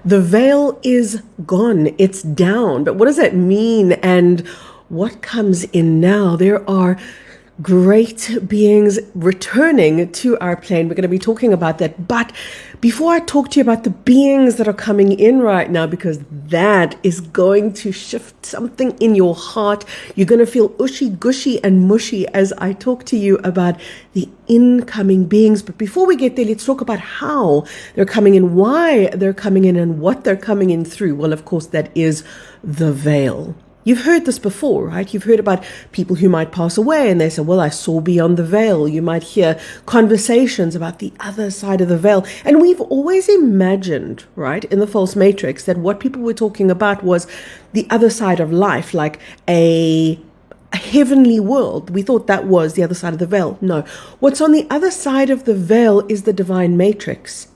The veil is gone. It's down. But what does that mean? And what comes in now? There are great beings returning to our plane. We're going to be talking about that. But before I talk to you about the beings that are coming in right now, because that is going to shift something in your heart, you're going to feel ushy, gushy, and mushy as I talk to you about the incoming beings. But before we get there, let's talk about how they're coming in, why they're coming in, and what they're coming in through. Well, of course, that is the veil. You've heard this before, right? You've heard about people who might pass away and they say, well, I saw beyond the veil. You might hear conversations about the other side of the veil. And we've always imagined, right, in the false matrix, that what people were talking about was the other side of life, like a heavenly world. We thought that was the other side of the veil. No. What's on the other side of the veil is the divine matrix.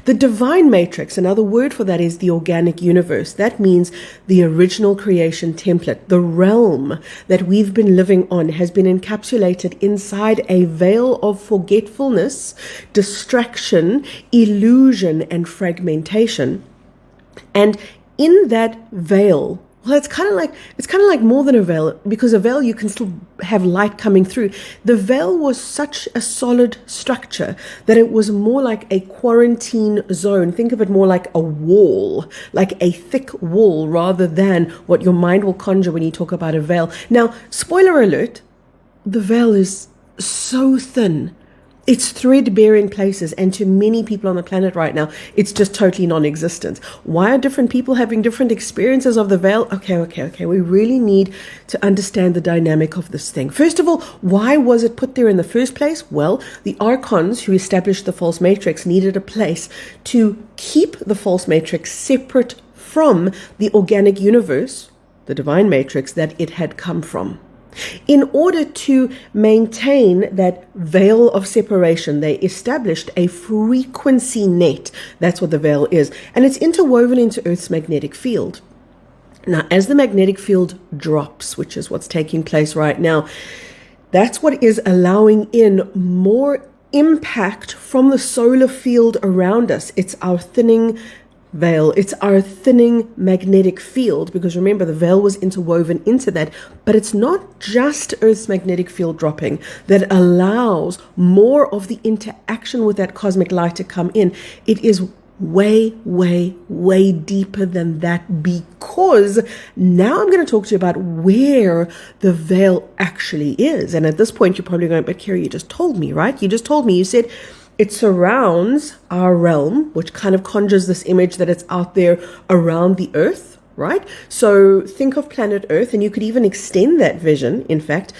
The divine matrix, another word for that is the organic universe. That means the original creation template. The realm that we've been living on has been encapsulated inside a veil of forgetfulness, distraction, illusion, and fragmentation. And in that veil, well, it's kind of like more than a veil, because a veil you can still have light coming through. The veil was such a solid structure that it was more like a quarantine zone. Think of it more like a wall, like a thick wall, rather than what your mind will conjure when you talk about a veil. Now, spoiler alert, the veil is so thin. It's threadbare in places, and to many people on the planet right now, it's just totally non-existent. Why are different people having different experiences of the veil? Okay. We really need to understand the dynamic of this thing. First of all, why was it put there in the first place? Well, the archons who established the false matrix needed a place to keep the false matrix separate from the organic universe, the divine matrix, that it had come from. In order to maintain that veil of separation, they established a frequency net. That's what the veil is. And it's interwoven into Earth's magnetic field. Now, as the magnetic field drops, which is what's taking place right now, that's what is allowing in more impact from the solar field around us. It's our thinning veil. It's our thinning magnetic field, because remember, the veil was interwoven into that. But it's not just Earth's magnetic field dropping that allows more of the interaction with that cosmic light to come in. It is way, way, way deeper than that, because now I'm going to talk to you about where the veil actually is. And at this point, you're probably going, but Carrie, you just told me, right? You just told me. You said it surrounds our realm, which kind of conjures this image that it's out there around the earth, right? So think of planet Earth, and you could even extend that vision, in fact,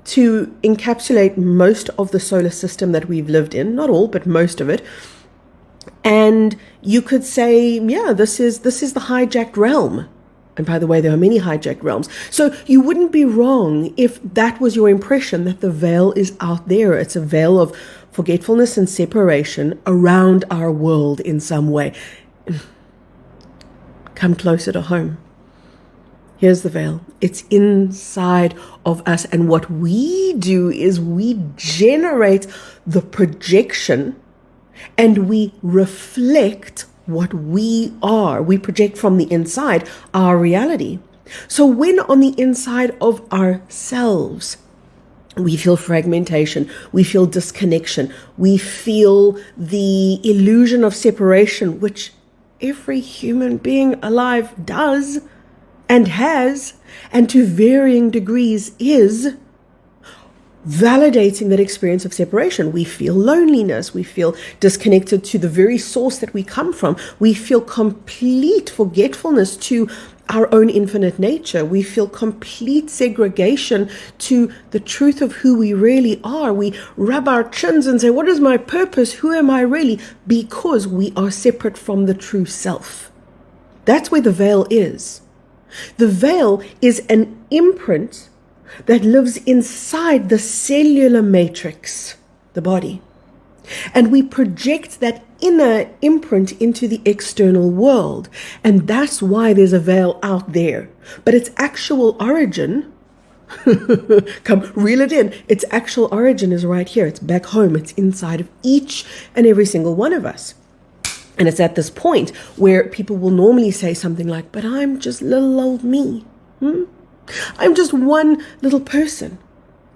to encapsulate most of the solar system that we've lived in. Not all, but most of it. And you could say, yeah, this is the hijacked realm. And by the way, there are many hijacked realms. So you wouldn't be wrong if that was your impression, that the veil is out there. It's a veil of forgetfulness and separation around our world in some way. Come closer to home. Here's the veil. It's inside of us. And what we do is we generate the projection and we reflect what we are. We project from the inside our reality. So when on the inside of ourselves, we feel fragmentation, we feel disconnection, we feel the illusion of separation, which every human being alive does and has, and to varying degrees is validating that experience of separation. We feel loneliness. We feel disconnected to the very source that we come from. We feel complete forgetfulness to our own infinite nature. We feel complete segregation to the truth of who we really are. We rub our chins and say, what is my purpose? Who am I really? Because we are separate from the true self. That's where the veil is. The veil is an imprint that lives inside the cellular matrix, the body. And we project that inner imprint into the external world. And that's why there's a veil out there. But its actual origin, come reel it in, its actual origin is right here. It's back home. It's inside of each and every single one of us. And it's at this point where people will normally say something like, but I'm just little old me. I'm just one little person.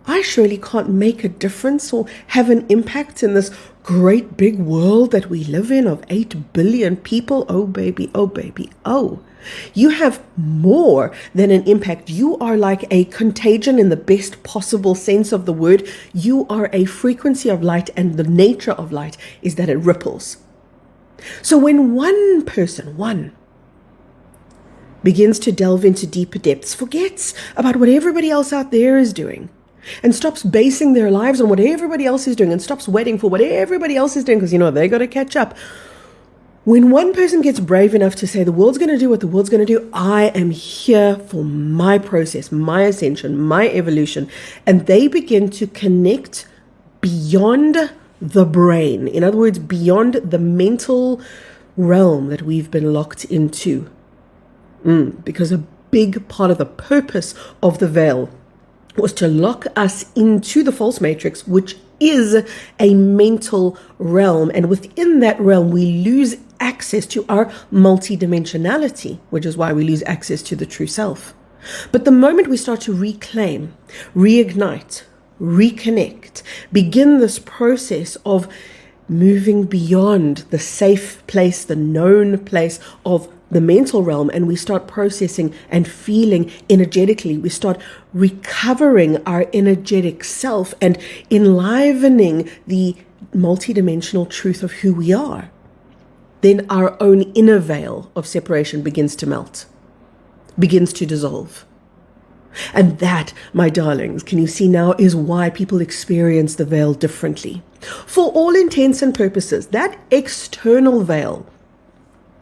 I surely can't make a difference or have an impact in this great big world that we live in of 8 billion people. Oh, baby, oh, baby, oh. You have more than an impact. You are like a contagion in the best possible sense of the word. You are a frequency of light, and the nature of light is that it ripples. So when one person, begins to delve into deeper depths, forgets about what everybody else out there is doing, and stops basing their lives on what everybody else is doing, and stops waiting for what everybody else is doing because, they got to catch up. When one person gets brave enough to say, the world's going to do what the world's going to do, I am here for my process, my ascension, my evolution, and they begin to connect beyond the brain. In other words, beyond the mental realm that we've been locked into. Because a big part of the purpose of the veil was to lock us into the false matrix, which is a mental realm. And within that realm, we lose access to our multidimensionality, which is why we lose access to the true self. But the moment we start to reclaim, reignite, reconnect, begin this process of moving beyond the safe place, the known place of the mental realm, and we start processing and feeling energetically, we start recovering our energetic self and enlivening the multidimensional truth of who we are, then our own inner veil of separation begins to melt, begins to dissolve. And that, my darlings, can you see now, is why people experience the veil differently. For all intents and purposes, that external veil,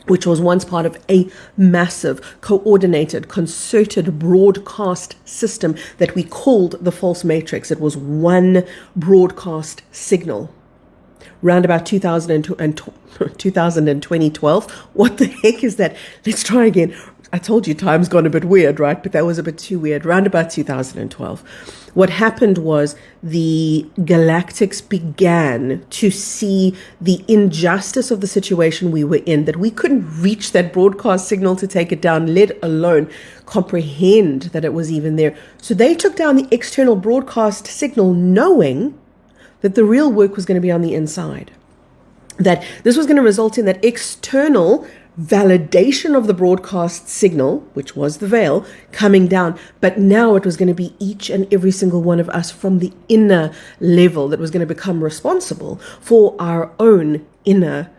which was once part of a massive, coordinated, concerted broadcast system that we called the false matrix. It was one broadcast signal. Round about 2012. What the heck is that? Let's try again. I told you time's gone a bit weird, right? But that was a bit too weird. Round about 2012. What happened was the galactics began to see the injustice of the situation we were in, that we couldn't reach that broadcast signal to take it down, let alone comprehend that it was even there. So they took down the external broadcast signal, knowing that the real work was going to be on the inside. That this was going to result in that external validation of the broadcast signal, which was the veil, coming down. But now it was going to be each and every single one of us from the inner level that was going to become responsible for our own inner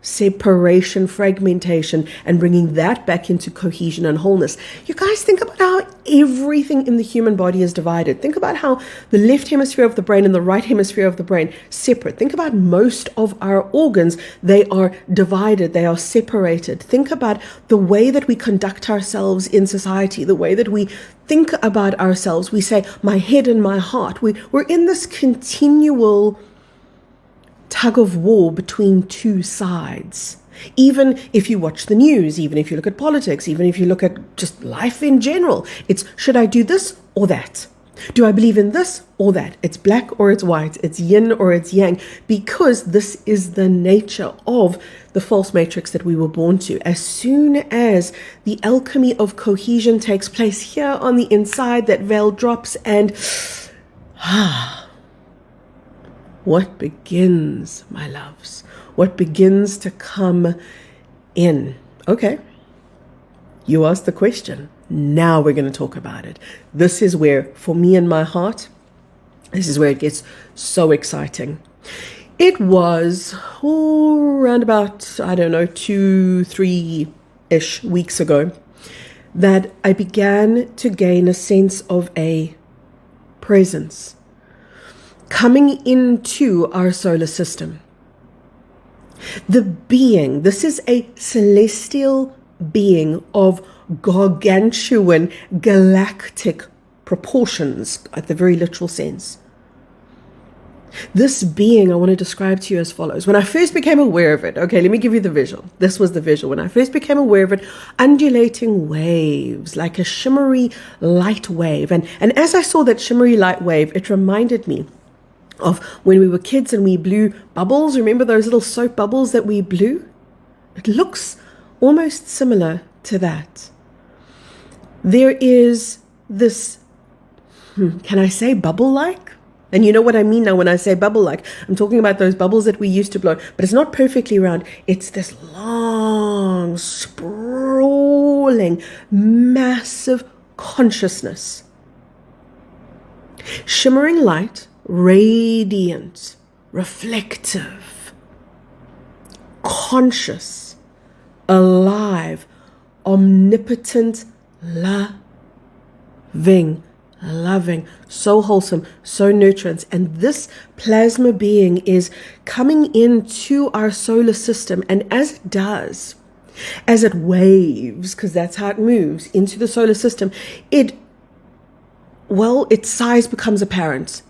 separation, fragmentation, and bringing that back into cohesion and wholeness. You guys, think about how everything in the human body is divided. Think about how the left hemisphere of the brain and the right hemisphere of the brain separate. Think about most of our organs. They are divided. They are separated. Think about the way that we conduct ourselves in society, the way that we think about ourselves. We say, my head and my heart. We're in this continual tug of war between two sides. Even if you watch the news, even if you look at politics, even if you look at just life in general, it's, should I do this or that? Do I believe in this or that? It's black or it's white, it's yin or it's yang, because this is the nature of the false matrix that we were born to. As soon as the alchemy of cohesion takes place here on the inside, that veil drops and what begins, my loves? What begins to come in? Okay, you asked the question. Now we're going to talk about it. This is where, for me and my heart, this is where it gets so exciting. It was around about, 2-3-ish weeks ago that I began to gain a sense of a presence coming into our solar system. The being, this is a celestial being of gargantuan galactic proportions, at the very literal sense. This being I want to describe to you as follows. When I first became aware of it, okay, let me give you the visual. This was the visual. When I first became aware of it, undulating waves, like a shimmery light wave. And as I saw that shimmery light wave, it reminded me of when we were kids and we blew bubbles. Remember those little soap bubbles that we blew? It looks almost similar to that. There is this, can I say bubble-like? And you know what I mean now when I say bubble-like. I'm talking about those bubbles that we used to blow, but it's not perfectly round. It's this long, sprawling, massive consciousness. Shimmering light, radiant, reflective, conscious, alive, omnipotent, loving, so wholesome, so nurturant. And this plasma being is coming into our solar system, and as it does, as it waves, because that's how it moves into the solar system, its size becomes apparent.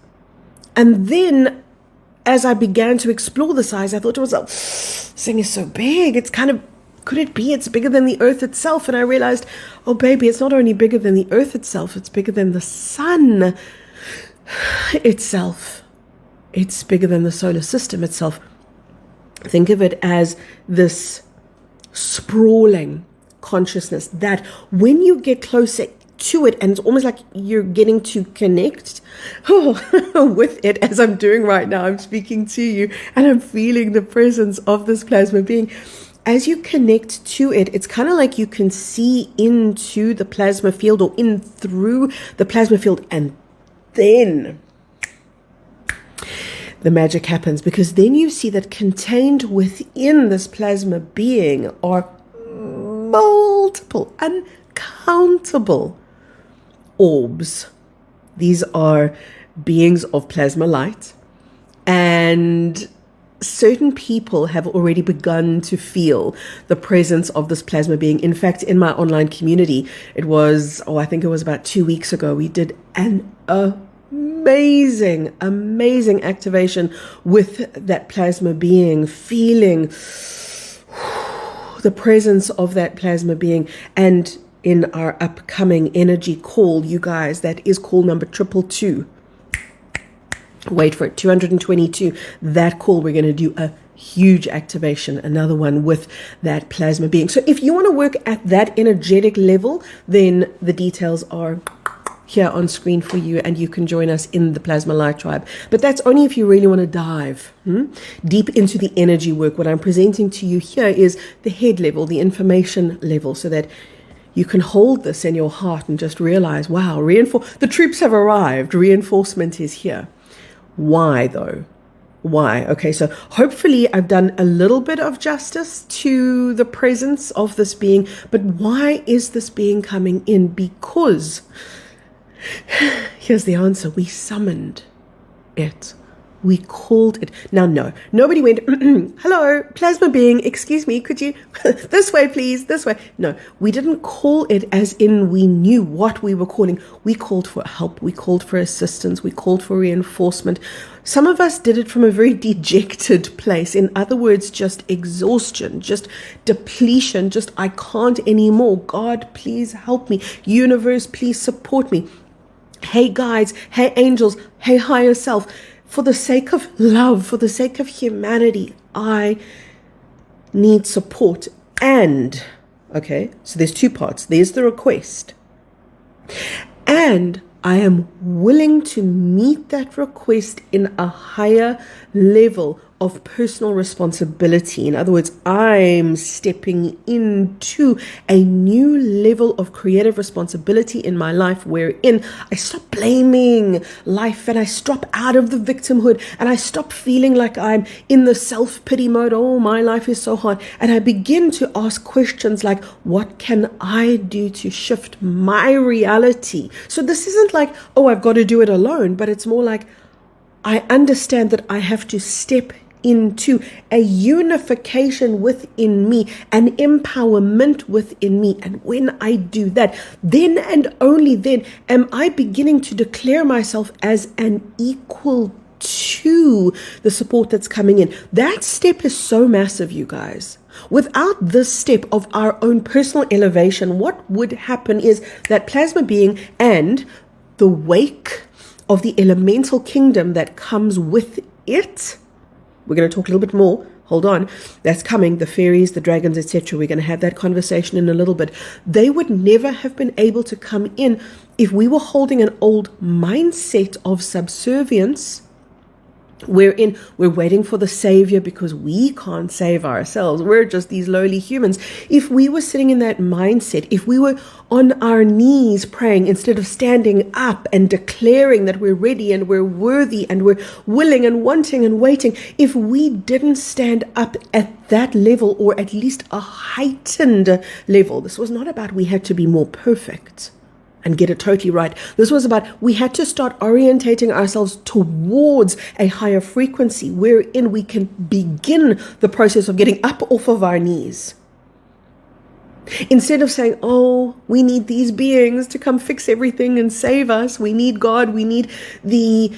And then as I began to explore the size, I thought to myself, this thing is so big. It's kind of, could it be it's bigger than the earth itself? And I realized, oh baby, it's not only bigger than the earth itself, it's bigger than the sun itself. It's bigger than the solar system itself. Think of it as this sprawling consciousness that when you get closer to it, and it's almost like you're getting to connect with it, as I'm doing right now. I'm speaking to you and I'm feeling the presence of this plasma being. As you connect to it, it's kind of like you can see into the plasma field or in through the plasma field, and then the magic happens, because then you see that contained within this plasma being are multiple, uncountable orbs. These are beings of plasma light, and certain people have already begun to feel the presence of this plasma being. In fact, in my online community, it was, I think it was about 2 weeks ago, we did an amazing activation with that plasma being, feeling the presence of that plasma being. And in our upcoming energy call, you guys, that is call number 222. Wait for it, 222. That call, we're going to do a huge activation, another one with that plasma being. So if you want to work at that energetic level, then the details are here on screen for you, and you can join us in the Plasma Light Tribe. But that's only if you really want to dive deep into the energy work. What I'm presenting to you here is the head level, the information level, so that you can hold this in your heart and just realize, wow, the troops have arrived. Reinforcement is here. Why though? Why? Okay, so hopefully I've done a little bit of justice to the presence of this being, but why is this being coming in? Because here's the answer. We summoned it. We called it. Now, no, nobody went, hello, plasma being, excuse me, could you, this way, please, this way. No, we didn't call it as in we knew what we were calling. We called for help. We called for assistance. We called for reinforcement. Some of us did it from a very dejected place. In other words, just exhaustion, just depletion, just I can't anymore. God, please help me. Universe, please support me. Hey guides, hey angels, hey higher self. For the sake of love, for the sake of humanity, I need support. And, okay, so there's two parts. There's the request. And I am willing to meet that request in a higher level of personal responsibility. In other words, I'm stepping into a new level of creative responsibility in my life, wherein I stop blaming life and I stop out of the victimhood and I stop feeling like I'm in the self-pity mode. Oh, my life is so hard. And I begin to ask questions like, what can I do to shift my reality? So this isn't like, oh, I've got to do it alone, but it's more like, I understand that I have to step into a unification within me, an empowerment within me. And when I do that, then and only then am I beginning to declare myself as an equal to the support that's coming in. That step is so massive, you guys. Without this step of our own personal elevation, what would happen is that plasma being and the wake of the elemental kingdom that comes with it, we're going to talk a little bit more hold on, that's coming, the fairies, the dragons, etc. We're going to have that conversation in a little bit. They would never have been able to come in if we were holding an old mindset of subservience, wherein we're waiting for the savior because we can't save ourselves. We're just these lowly humans. If we were sitting in that mindset, if we were on our knees praying instead of standing up and declaring that we're ready and we're worthy and we're willing and wanting and waiting, if we didn't stand up at that level, or at least a heightened level, this was not about we had to be more perfect and get it totally right. This was about we had to start orientating ourselves towards a higher frequency wherein we can begin the process of getting up off of our knees. Instead of saying, oh, we need these beings to come fix everything and save us. We need God. We need the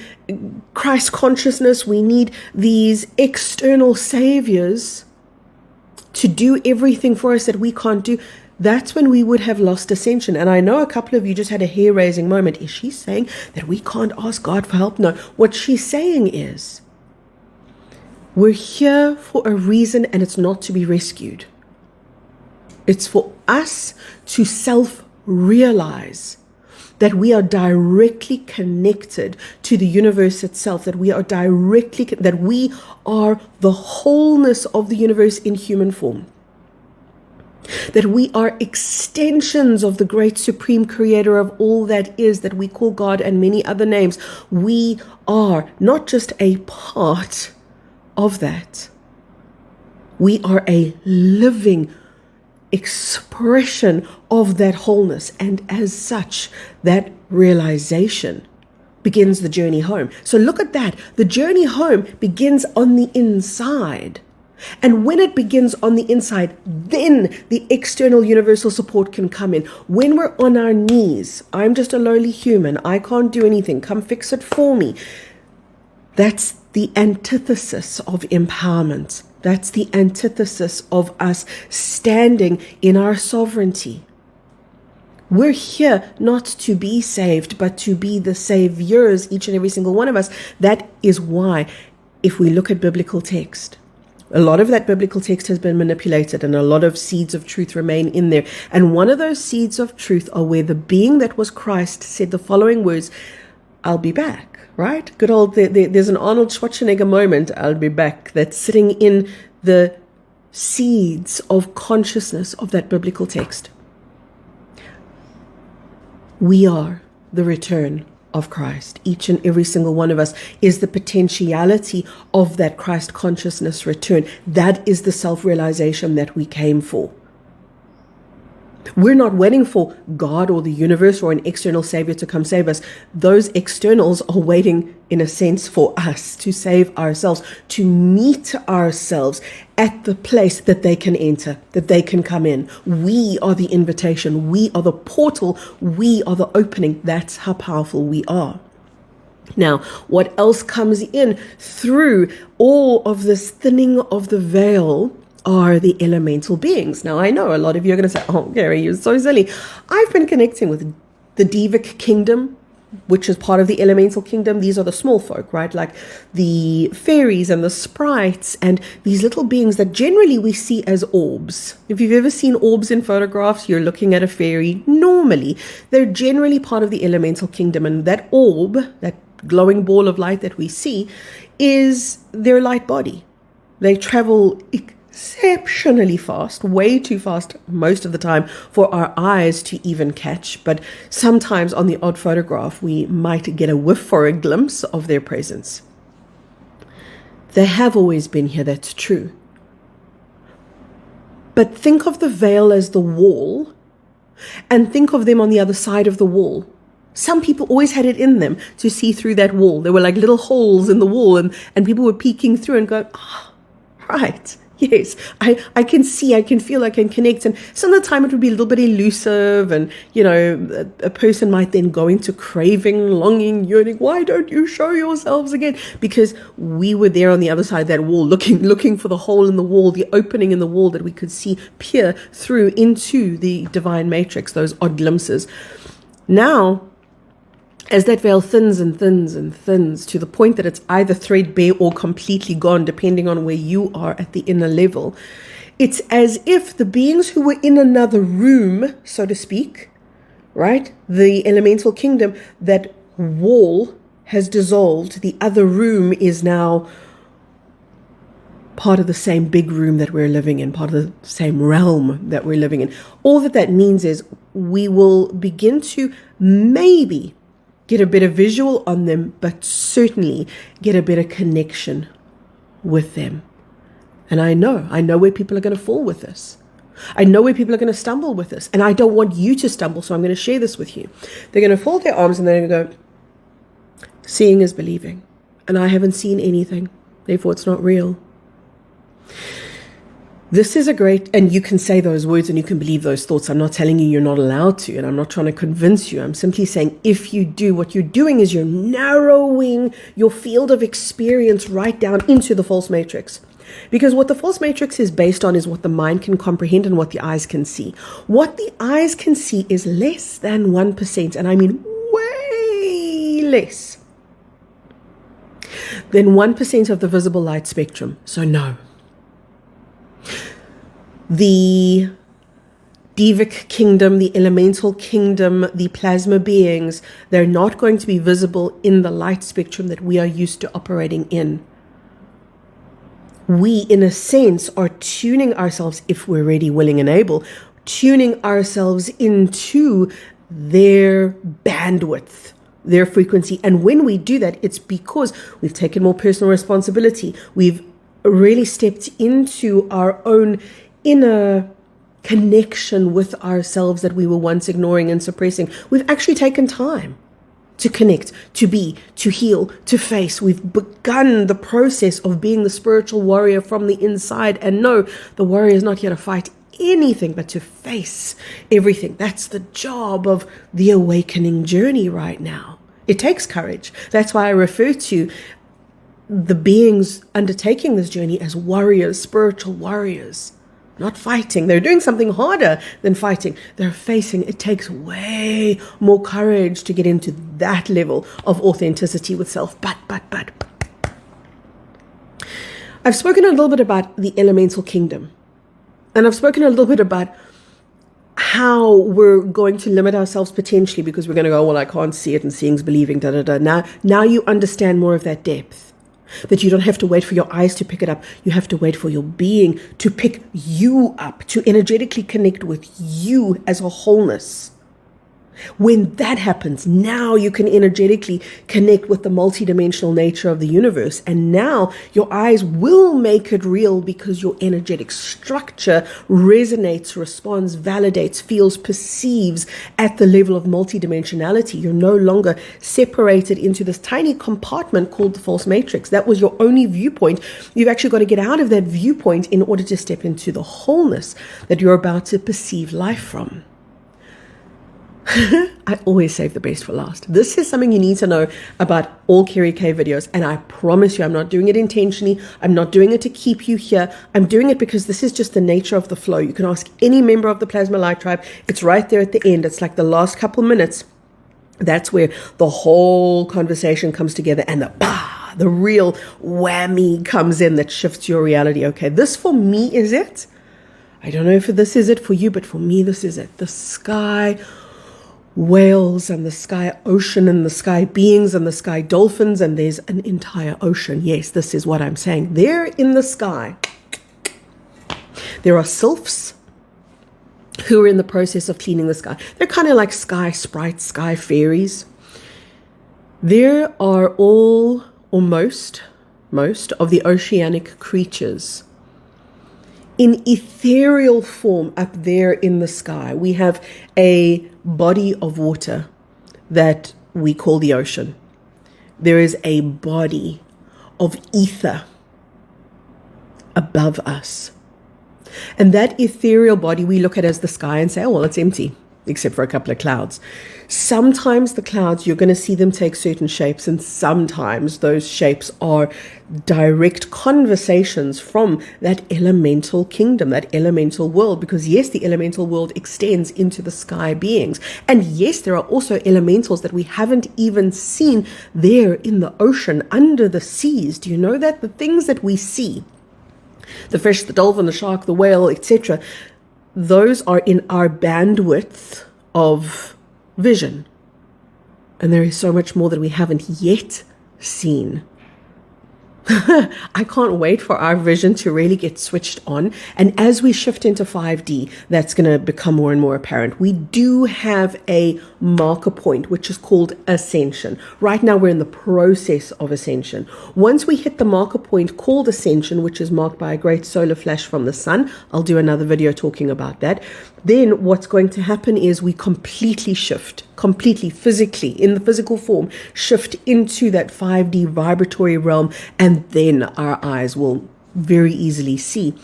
Christ consciousness. We need these external saviors to do everything for us that we can't do. That's when we would have lost ascension. And I know a couple of you just had a hair-raising moment. Is she saying that we can't ask God for help? No. What she's saying is, we're here for a reason, and it's not to be rescued. It's for us to self-realize that we are directly connected to the universe itself, that we are the wholeness of the universe in human form. That we are extensions of the great supreme creator of all that is, that we call God and many other names. We are not just a part of that. We are a living expression of that wholeness. And as such, that realization begins the journey home. So look at that. The journey home begins on the inside. And when it begins on the inside, then the external universal support can come in. When we're on our knees, I'm just a lowly human, I can't do anything, come fix it for me. That's the antithesis of empowerment. That's the antithesis of us standing in our sovereignty. We're here not to be saved, but to be the saviors, each and every single one of us. That is why, if we look at biblical text, a lot of that biblical text has been manipulated, and a lot of seeds of truth remain in there. And one of those seeds of truth are where the being that was Christ said the following words, I'll be back, right? Good old, there's an Arnold Schwarzenegger moment, I'll be back, that's sitting in the seeds of consciousness of that biblical text. We are the return of Christ. Each and every single one of us is the potentiality of that Christ consciousness return. That is the self-realization that we came for. We're not waiting for God or the universe or an external savior to come save us. Those externals are waiting, in a sense, for us to save ourselves, to meet ourselves at the place that they can enter, that they can come in. We are the invitation. We are the portal. We are the opening. That's how powerful we are. Now, what else comes in through all of this thinning of the veil are the elemental beings. Now, I know a lot of you are going to say, oh, Gary, you're so silly. I've been connecting with the Devic kingdom, which is part of the elemental kingdom. These are the small folk, right? Like the fairies and the sprites and these little beings that generally we see as orbs. If you've ever seen orbs in photographs, you're looking at a fairy. Normally, they're generally part of the elemental kingdom. And that orb, that glowing ball of light that we see, is their light body. They travel exceptionally fast, way too fast most of the time for our eyes to even catch, but sometimes on the odd photograph we might get a whiff or a glimpse of their presence. They have always been here, that's true. But think of the veil as the wall, and think of them on the other side of the wall. Some people always had it in them to see through that wall. There were like little holes in the wall, and people were peeking through and going, right. Yes, I can see, I can feel, I can connect. And some of the time it would be a little bit elusive, and, you know, a person might then go into craving, longing, yearning. Why don't you show yourselves again? Because we were there on the other side of that wall, looking for the hole in the wall, the opening in the wall that we could see peer through into the divine matrix, those odd glimpses. Now, as that veil thins and thins and thins to the point that it's either threadbare or completely gone, depending on where you are at the inner level, it's as if the beings who were in another room, so to speak, right, the elemental kingdom, that wall has dissolved. The other room is now part of the same big room that we're living in, part of the same realm that we're living in. All that means is we will begin to maybe get a better visual on them, but certainly get a better connection with them. And I know where people are going to fall with this. I know where people are going to stumble with this. And I don't want you to stumble, so I'm going to share this with you. They're going to fold their arms and they're going to go, seeing is believing. And I haven't seen anything. Therefore, it's not real. This is a great, and you can say those words and you can believe those thoughts. I'm not telling you you're not allowed to, and I'm not trying to convince you. I'm simply saying if you do, what you're doing is you're narrowing your field of experience right down into the false matrix. Because what the false matrix is based on is what the mind can comprehend and what the eyes can see. What the eyes can see is less than 1%, and I mean way less than 1% of the visible light spectrum. So no. The Devic kingdom, the elemental kingdom, the plasma beings, they're not going to be visible in the light spectrum that we are used to operating in. We, in a sense, are tuning ourselves, if we're ready, willing, and able, tuning ourselves into their bandwidth, their frequency. And when we do that, it's because we've taken more personal responsibility. We've really stepped into our own inner connection with ourselves that we were once ignoring and suppressing. We've actually taken time to connect, to be, to heal, to face. We've begun the process of being the spiritual warrior from the inside. And no, the warrior is not here to fight anything, but to face everything. That's the job of the awakening journey right now. It takes courage. That's why I refer to the beings undertaking this journey as warriors, spiritual warriors. Not fighting. They're doing something harder than fighting. They're facing. It takes way more courage to get into that level of authenticity with self. But. I've spoken a little bit about the elemental kingdom. And I've spoken a little bit about how we're going to limit ourselves potentially because we're going to go, well, I can't see it and seeing's believing, Now you understand more of that depth. That you don't have to wait for your eyes to pick it up. You have to wait for your being to pick you up, to energetically connect with you as a wholeness. When that happens, now you can energetically connect with the multidimensional nature of the universe. And now your eyes will make it real because your energetic structure resonates, responds, validates, feels, perceives at the level of multidimensionality. You're no longer separated into this tiny compartment called the false matrix. That was your only viewpoint. You've actually got to get out of that viewpoint in order to step into the wholeness that you're about to perceive life from. I always save the best for last. This is something you need to know about all Kerry K videos. And I promise you, I'm not doing it intentionally. I'm not doing it to keep you here. I'm doing it because this is just the nature of the flow. You can ask any member of the Plasma Light Tribe. It's right there at the end. It's like the last couple minutes. That's where the whole conversation comes together and the real whammy comes in that shifts your reality. Okay, this for me is it. I don't know if this is it for you, but for me, this is it. The sky whales and the sky ocean and the sky beings and the sky dolphins, and there's an entire ocean. Yes, this is what I'm saying. There in the sky, there are sylphs who are in the process of cleaning the sky. They're kind of like sky sprites, sky fairies. There are all or most of the oceanic creatures in ethereal form up there in the sky. We have a body of water that we call the ocean. There is a body of ether above us. And that ethereal body we look at as the sky and say, oh, well, it's empty. except for a couple of clouds. Sometimes the clouds, you're going to see them take certain shapes, and sometimes those shapes are direct conversations from that elemental kingdom, that elemental world, because yes, the elemental world extends into the sky beings. And yes, there are also elementals that we haven't even seen there in the ocean, under the seas. Do you know that? The things that we see, the fish, the dolphin, the shark, the whale, etc., those are in our bandwidth of vision. And there is so much more that we haven't yet seen. I can't wait for our vision to really get switched on. And as we shift into 5D, that's going to become more and more apparent. We do have a marker point, which is called ascension. Right now, we're in the process of ascension. Once we hit the marker point called ascension, which is marked by a great solar flash from the sun, I'll do another video talking about that. Then what's going to happen is we completely shift, completely physically, in the physical form, shift into that 5D vibratory realm, and then our eyes will very easily see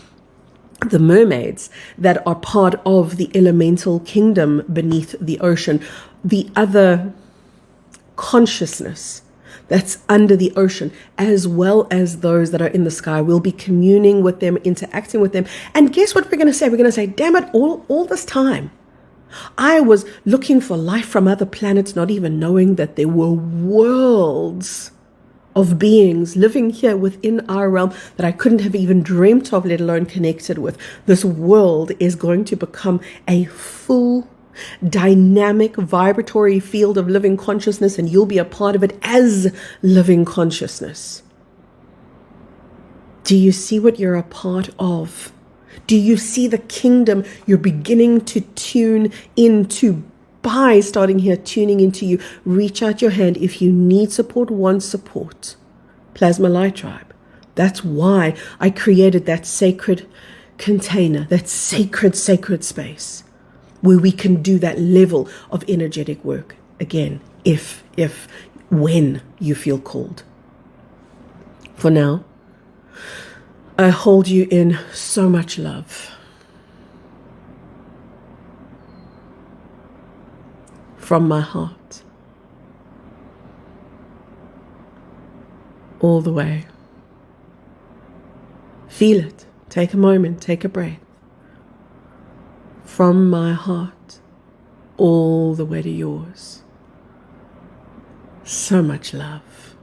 the mermaids that are part of the elemental kingdom beneath the ocean, the other consciousness that's under the ocean, as well as those that are in the sky. We'll be communing with them, interacting with them. And guess what we're going to say? We're going to say, damn it, all this time, I was looking for life from other planets, not even knowing that there were worlds of beings living here within our realm that I couldn't have even dreamt of, let alone connected with. This world is going to become a full dynamic vibratory field of living consciousness, and you'll be a part of it as living consciousness. Do you see what you're a part of? Do you see the kingdom you're beginning to tune into by starting here, tuning into you? Reach out your hand if you need support. Want support. Plasma Light Tribe. That's why I created that sacred container, that sacred space, where we can do that level of energetic work again, when you feel called. For now, I hold you in so much love. From my heart, all the way. Feel it. Take a moment, take a breath. From my heart, all the way to yours. So much love.